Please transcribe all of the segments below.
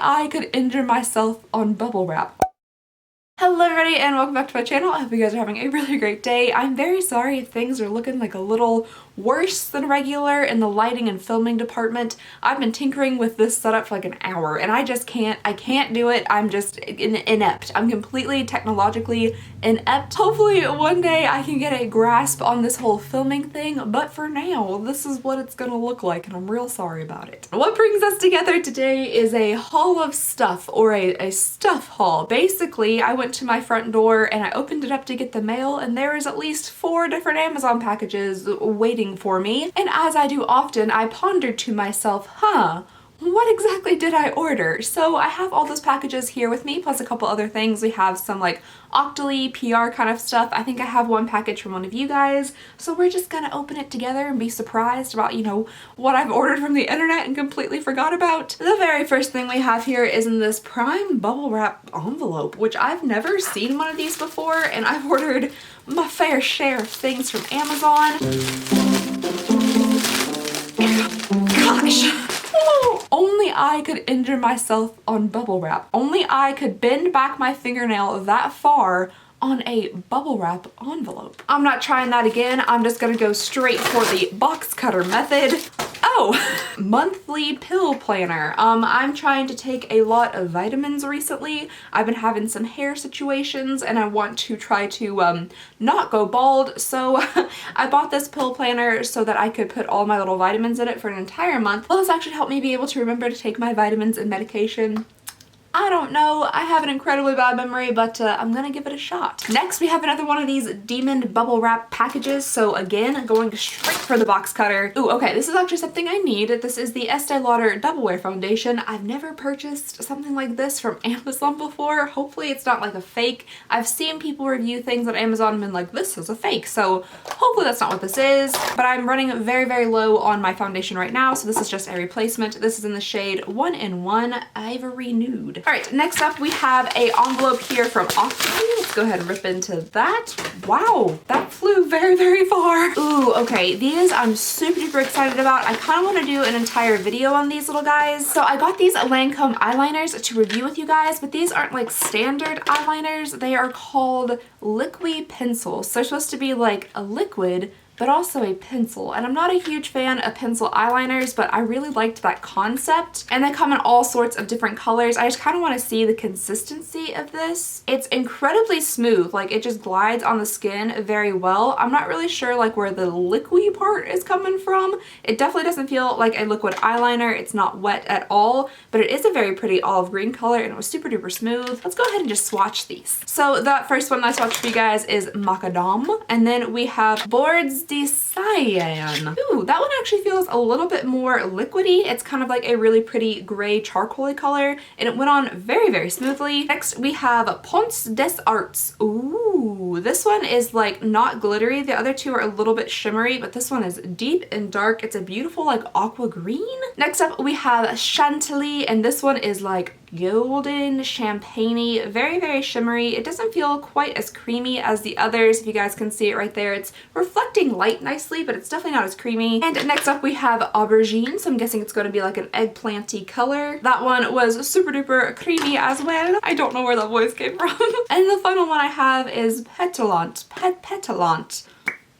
I could injure myself on bubble wrap. Hello everybody and welcome back to my channel. I hope you guys are having a really great day. I'm very sorry if things are looking like a little worse than regular in the lighting and filming department. I've been tinkering with this setup for like an hour and I can't do it. I'm just inept. I'm completely technologically inept. Hopefully one day I can get a grasp on this whole filming thing, but for now this is what it's gonna look like and I'm real sorry about it. What brings us together today is a haul of stuff, or a stuff haul. Basically, I went to my front door and I opened it up to get the mail and there is at least 4 different Amazon packages waiting for me. And as I do often, I pondered to myself, what exactly did I order? So I have all those packages here with me, plus a couple other things. We have some like Octoly PR kind of stuff. I think I have one package from one of you guys. So we're just gonna open it together and be surprised about, you know, what I've ordered from the internet and completely forgot about. The very first thing we have here is in this prime bubble wrap envelope, which I've never seen one of these before, and I've ordered my fair share of things from Amazon. Gosh. Only I could injure myself on bubble wrap. Only I could bend back my fingernail that far on a bubble wrap envelope. I'm not trying that again. I'm just gonna go straight for the box cutter method. Oh, monthly pill planner. I'm trying to take a lot of vitamins recently. I've been having some hair situations and I want to try to not go bald. So I bought this pill planner so that I could put all my little vitamins in it for an entire month. Will this actually help me be able to remember to take my vitamins and medication? I don't know. I have an incredibly bad memory, but I'm gonna give it a shot. Next, we have another one of these demon bubble wrap packages. So again, going straight for the box cutter. Ooh, okay, this is actually something I need. This is the Este Lauder Double Wear Foundation. I've never purchased something like this from Amazon before. Hopefully it's not like a fake. I've seen people review things on Amazon and been like, this is a fake. So hopefully that's not what this is. But I'm running very, very low on my foundation right now. So this is just a replacement. This is in the shade 1-in-1 Ivory Nude. All right, next up we have a envelope here from Octoly. Let's go ahead and rip into that. Wow, that flew very, very far. Ooh, okay, these I'm super duper excited about. I kind of want to do an entire video on these little guys. So I got these Lancome eyeliners to review with you guys, but these aren't like standard eyeliners. They are called Liqui-Pencil. So they're supposed to be like a liquid, but also a pencil. And I'm not a huge fan of pencil eyeliners, but I really liked that concept. And they come in all sorts of different colors. I just kind of want to see the consistency of this. It's incredibly smooth, like it just glides on the skin very well. I'm not really sure like where the liquidy part is coming from. It definitely doesn't feel like a liquid eyeliner. It's not wet at all, but it is a very pretty olive green color and it was super duper smooth. Let's go ahead and just swatch these. So that first one I swatched for you guys is Macadam. And then we have Boards de Cyan. Ooh, that one actually feels a little bit more liquidy. It's kind of like a really pretty gray charcoaly color and it went on very, very smoothly. Next we have Ponce des Arts. Ooh, this one is like not glittery. The other two are a little bit shimmery, but this one is deep and dark. It's a beautiful like aqua green. Next up we have Chantilly, and this one is like golden champagne-y, very, very shimmery. It doesn't feel quite as creamy as the others. If you guys can see it right there, it's reflecting light nicely, but it's definitely not as creamy. And next up we have Aubergine, so I'm guessing it's going to be like an eggplanty color. That one was super duper creamy as well. I don't know where that voice came from. And the final one I have is Petulant. Petulant.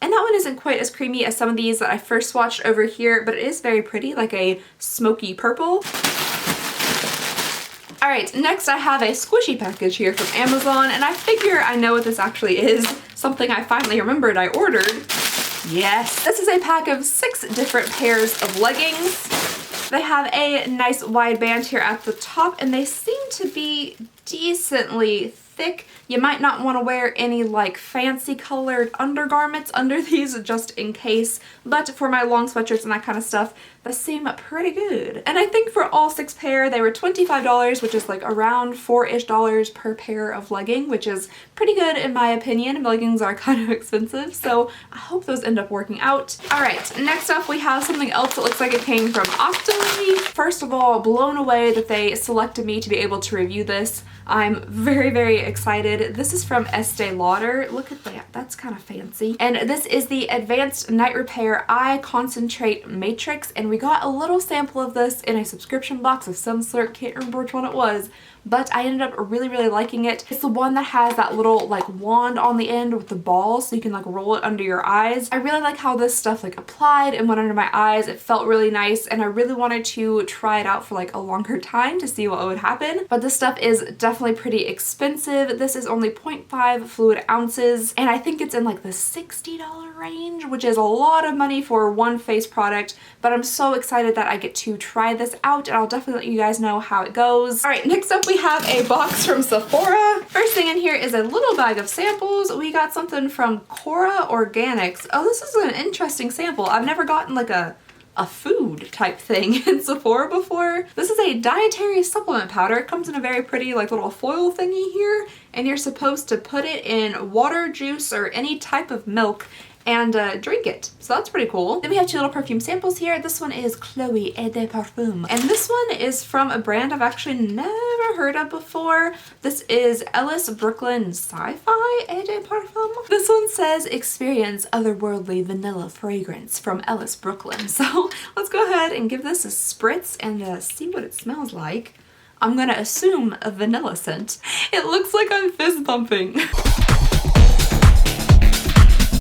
And that one isn't quite as creamy as some of these that I first swatched over here, but it is very pretty, like a smoky purple. Alright, next I have a squishy package here from Amazon, and I figure I know what this actually is. Something I finally remembered I ordered. Yes! This is a pack of 6 different pairs of leggings. They have a nice wide band here at the top, and they seem to be decently thick. You might not want to wear any like fancy colored undergarments under these just in case, but for my long sweatshirts and that kind of stuff, they seem pretty good. And I think for all 6 pair, they were $25, which is like around $4-ish per pair of legging, which is pretty good in my opinion. Leggings are kind of expensive, so I hope those end up working out. All right, next up we have something else that looks like it came from Octoly. First of all, blown away that they selected me to be able to review this. I'm very, very excited. This is from Este Lauder. Look at that. That's kind of fancy. And this is the Advanced Night Repair Eye Concentrate Matrix and we got a little sample of this in a subscription box of some sort, can't remember which one it was, but I ended up really liking it. It's the one that has that little like wand on the end with the ball so you can like roll it under your eyes. I really like how this stuff like applied and went under my eyes. It felt really nice and I really wanted to try it out for like a longer time to see what would happen. But this stuff is definitely pretty expensive. This is only 0.5 fluid ounces and I think it's in like the $60 range, which is a lot of money for one face product, but I'm so excited that I get to try this out and I'll definitely let you guys know how it goes. All right, next up we have a box from Sephora. First thing in here is a little bag of samples. We got something from Cora Organics. Oh, this is an interesting sample. I've never gotten like a food type thing in Sephora before. This is a dietary supplement powder. It comes in a very pretty like little foil thingy here, and you're supposed to put it in water, juice, or any type of milk and drink it. So that's pretty cool. Then we have two little perfume samples here. This one is Chloe et de Parfum. And this one is from a brand I've actually never heard of before. This is Ellis Brooklyn Sci-Fi et de Parfum. This one says experience otherworldly vanilla fragrance from Ellis Brooklyn. So let's go ahead and give this a spritz and see what it smells like. I'm gonna assume a vanilla scent. It looks like I'm fist bumping.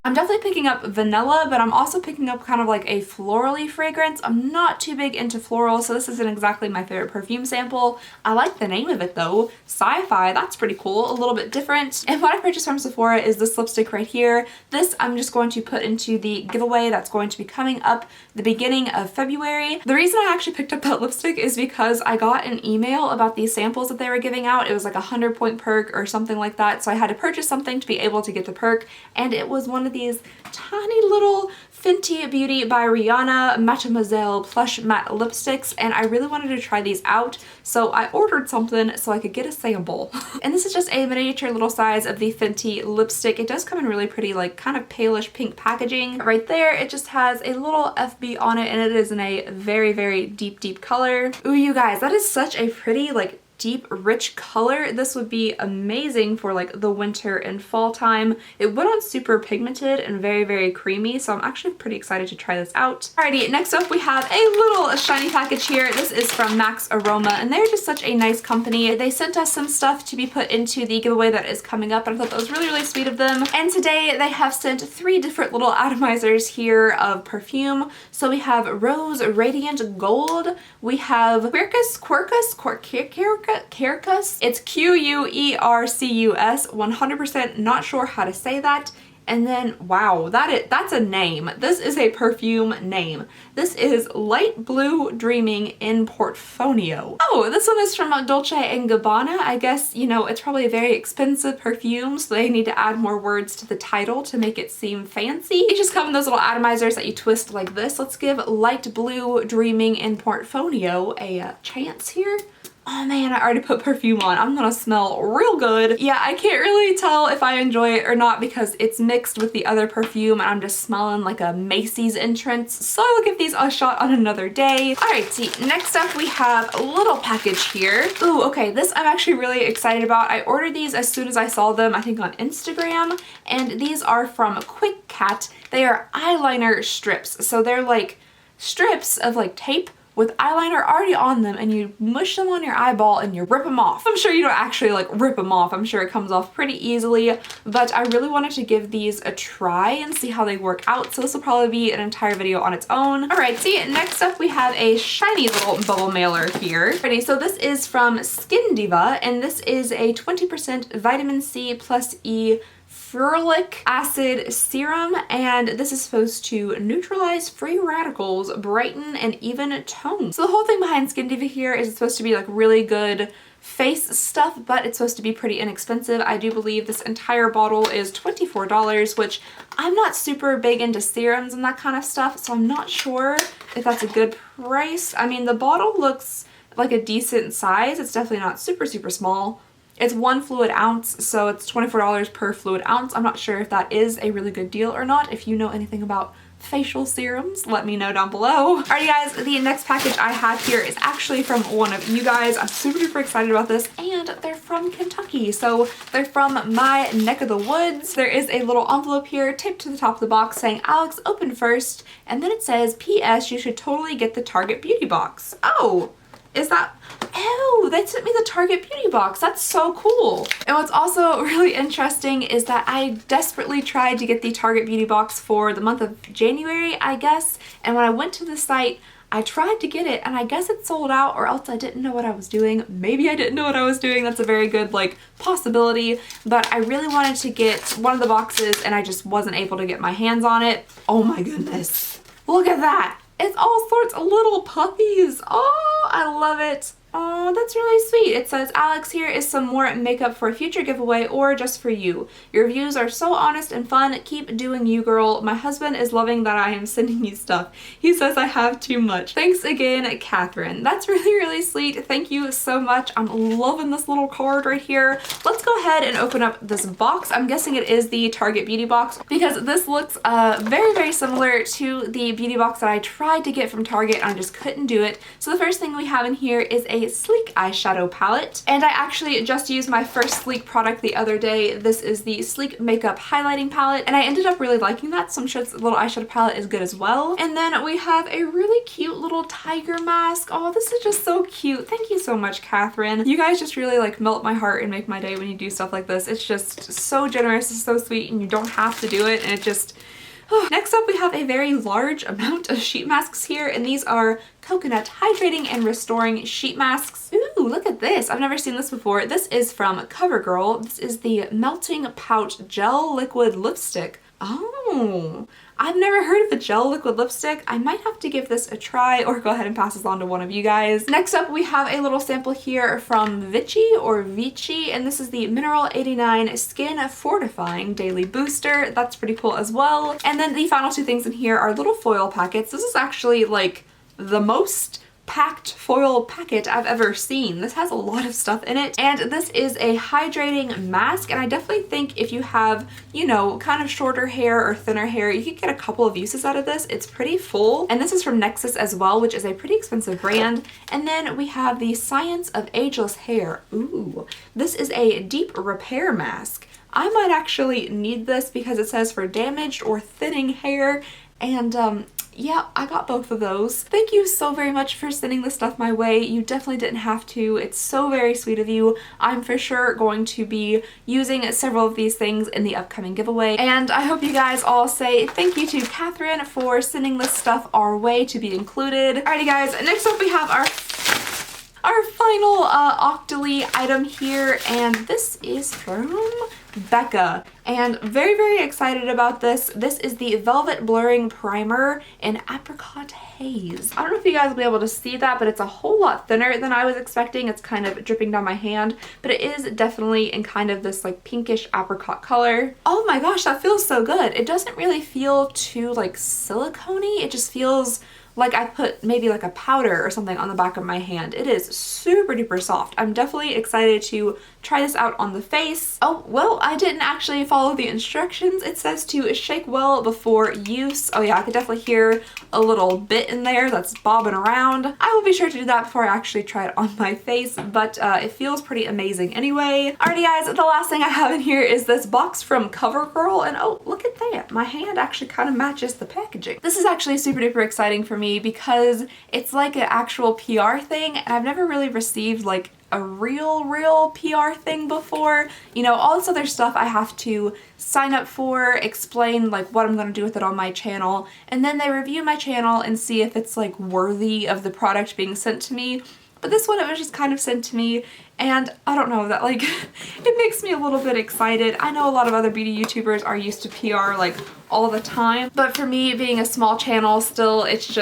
I'm definitely picking up vanilla, but I'm also picking up kind of like a florally fragrance. I'm not too big into floral, so this isn't exactly my favorite perfume sample. I like the name of it though. Sci-Fi, that's pretty cool, a little bit different. And what I purchased from Sephora is this lipstick right here. This I'm just going to put into the giveaway that's going to be coming up the beginning of February. The reason I actually picked up that lipstick is because I got an email about these samples that they were giving out. It was like a 100-point perk or something like that, so I had to purchase something to be able to get the perk, and it was one of these tiny little Fenty Beauty by Rihanna Mademoiselle plush matte lipsticks, and I really wanted to try these out, so I ordered something so I could get a sample. And this is just a miniature little size of the Fenty lipstick. It does come in really pretty like kind of palish pink packaging. Right there it just has a little FB on it and it is in a very deep color. Ooh, you guys, that is such a pretty like deep rich color. This would be amazing for like the winter and fall time. It went on super pigmented and very creamy, so I'm actually pretty excited to try this out. Alrighty, next up we have a little shiny package here. This is from Max Aroma and they're just such a nice company. They sent us some stuff to be put into the giveaway that is coming up and I thought that was really sweet of them. And today they have sent 3 different little atomizers here of perfume. So we have Rose Radiant Gold, we have Quercus, it's Quercus, 100% not sure how to say that. And then, wow, that's a name. This is a perfume name. This is Light Blue Dreaming in Portfolio. Oh, this one is from Dolce & Gabbana. I guess, you know, it's probably a very expensive perfume, so they need to add more words to the title to make it seem fancy. They just come in those little atomizers that you twist like this. Let's give Light Blue Dreaming in Portfolio a chance here. Oh man, I already put perfume on. I'm gonna smell real good. Yeah, I can't really tell if I enjoy it or not because it's mixed with the other perfume and I'm just smelling like a Macy's entrance. So I'll give these a shot on another day. Alrighty, next up we have a little package here. Ooh, okay, this I'm actually really excited about. I ordered these as soon as I saw them, I think on Instagram, and these are from Quick Cat. They are eyeliner strips. So they're like strips of like tape with eyeliner already on them and you mush them on your eyeball and you rip them off. I'm sure you don't actually like rip them off. I'm sure it comes off pretty easily, but I really wanted to give these a try and see how they work out. So this will probably be an entire video on its own. Alright, see, next up we have a shiny little bubble mailer here. Alrighty, so this is from Skin Diva and this is a 20% vitamin C plus E Ferulic Acid serum, and this is supposed to neutralize free radicals, brighten, and even tone. So the whole thing behind Skin Diva here is it's supposed to be like really good face stuff, but it's supposed to be pretty inexpensive. I do believe this entire bottle is $24, which I'm not super big into serums and that kind of stuff, so I'm not sure if that's a good price. I mean, the bottle looks like a decent size. It's definitely not super small. It's 1 fluid ounce, so it's $24 per fluid ounce. I'm not sure if that is a really good deal or not. If you know anything about facial serums, let me know down below. Alrighty guys, the next package I have here is actually from one of you guys. I'm super duper excited about this, and they're from Kentucky. So they're from my neck of the woods. There is a little envelope here taped to the top of the box saying, Alex, open first. And then it says, P.S. you should totally get the Target Beauty Box. Oh, is that, oh, they sent me the Target Beauty Box. That's so cool. And what's also really interesting is that I desperately tried to get the Target Beauty Box for the month of January, I guess. And when I went to the site, I tried to get it, and I guess it sold out, or else I didn't know what I was doing. Maybe I didn't know what I was doing. That's a very good, like, possibility. But I really wanted to get one of the boxes, and I just wasn't able to get my hands on it. Oh my goodness. Look at that. It's all sorts of little puppies. Oh, I love it. Oh, that's really sweet. It says, Alex, here is some more makeup for a future giveaway or just for you. Your reviews are so honest and fun. Keep doing you, girl. My husband is loving that I am sending you stuff. He says I have too much. Thanks again, Catherine. That's really, really sweet. Thank you so much. I'm loving this little card right here. Let's go ahead and open up this box. I'm guessing it is the Target Beauty Box because this looks very, very similar to the beauty box that I tried to get from Target and I just couldn't do it. So the first thing we have in here is a sleek eyeshadow palette, and I actually just used my first sleek product the other day. This is the Sleek Makeup Highlighting Palette, and I ended up really liking that, so I'm sure this little eyeshadow palette is good as well. And then we have a really cute little tiger mask. Oh, this is just so cute. Thank you so much, Catherine. You guys just really like melt my heart and make my day when you do stuff like this. It's just so generous, it's so sweet, and you don't have to do it, and it just... Next up, we have a very large amount of sheet masks here, and these are coconut hydrating and restoring sheet masks. Ooh, look at this. I've never seen this before. This is from Covergirl. This is the Melting Pout Gel Liquid Lipstick. Oh, I've never heard of a gel liquid lipstick. I might have to give this a try or go ahead and pass this on to one of you guys. Next up, we have a little sample here from Vichy or Vichy, and this is the Mineral 89 Skin Fortifying Daily Booster. That's pretty cool as well. And then the final two things in here are little foil packets. This is actually like the most packed foil packet I've ever seen. This has a lot of stuff in it, and this is a hydrating mask, and I definitely think if you have, you know, kind of shorter hair or thinner hair, you could get a couple of uses out of this. It's pretty full, and this is from Nexxus as well, which is a pretty expensive brand. And then we have the Science of Ageless Hair. Ooh, this is a deep repair mask. I might actually need this because it says for damaged or thinning hair, and yeah, I got both of those. Thank you so very much for sending this stuff my way. You definitely didn't have to. It's so very sweet of you. I'm for sure going to be using several of these things in the upcoming giveaway. And I hope you guys all say thank you to Catherine for sending this stuff our way to be included. Alrighty guys, next up we have our final Octoly item here, and this is from BECCA, and very, very excited about this. This is the Velvet Blurring Primer in Apricot Haze. I don't know if you guys will be able to see that, but it's a whole lot thinner than I was expecting. It's kind of dripping down my hand, but it is definitely in kind of this like pinkish apricot color. Oh my gosh, that feels so good. It doesn't really feel too like silicone-y. It just feels like I put maybe like a powder or something on the back of my hand. It is super duper soft. I'm definitely excited to try this out on the face. Oh, well, I didn't actually follow the instructions. It says to shake well before use. Oh yeah, I could definitely hear a little bit in there that's bobbing around. I will be sure to do that before I actually try it on my face, but it feels pretty amazing anyway. Alrighty guys, the last thing I have in here is this box from Covergirl, and oh, look at that. My hand actually kind of matches the packaging. This is actually super duper exciting for me because it's like an actual PR thing, and I've never really received like a real PR thing before. You know, all this other stuff I have to sign up for, explain like what I'm going to do with it on my channel, and then they review my channel and see if it's like worthy of the product being sent to me. But this one, it was just kind of sent to me, and I don't know, that like it makes me a little bit excited. I know a lot of other beauty YouTubers are used to PR like all the time, but for me, being a small channel still, it's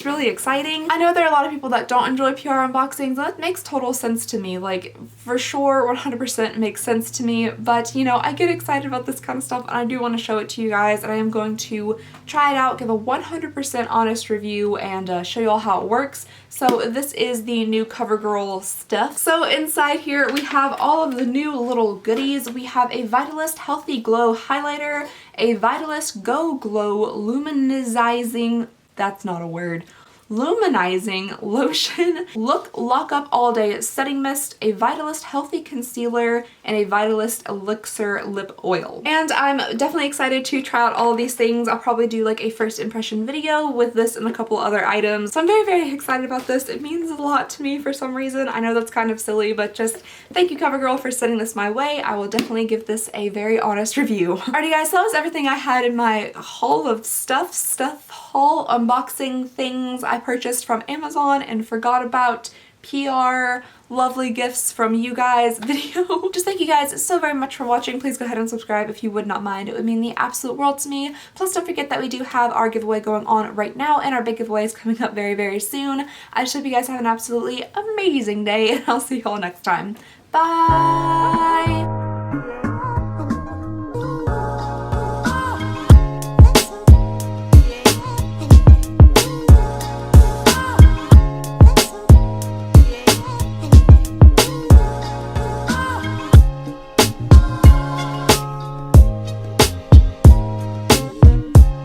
really exciting. I know there are a lot of people that don't enjoy PR unboxings. That makes total sense to me, like for sure 100% makes sense to me, but you know, I get excited about this kind of stuff and I do want to show it to you guys, and I am going to try it out, give a 100% honest review, and show you all how it works. So this is the new Covergirl stuff. So inside here we have all of the new little goodies. We have a Vitalist Healthy Glow highlighter, a Vitalist Go Glow Luminizing, that's not a word, luminizing lotion, Lock Up All Day setting mist, a Vitalist Healthy Concealer, and a Vitalist Elixir lip oil. And I'm definitely excited to try out all of these things. I'll probably do like a first impression video with this and a couple other items. So I'm very, very excited about this. It means a lot to me for some reason. I know that's kind of silly, but just thank you, Covergirl, for sending this my way. I will definitely give this a very honest review. Alrighty guys, so that was everything I had in my haul of stuff haul unboxing things I purchased from Amazon and forgot about PR lovely gifts from you guys video. Just thank you guys so very much for watching. Please go ahead and subscribe if you would not mind. It would mean the absolute world to me. Plus don't forget that we do have our giveaway going on right now and our big giveaway is coming up very, very soon. I just hope you guys have an absolutely amazing day and I'll see you all next time. Bye!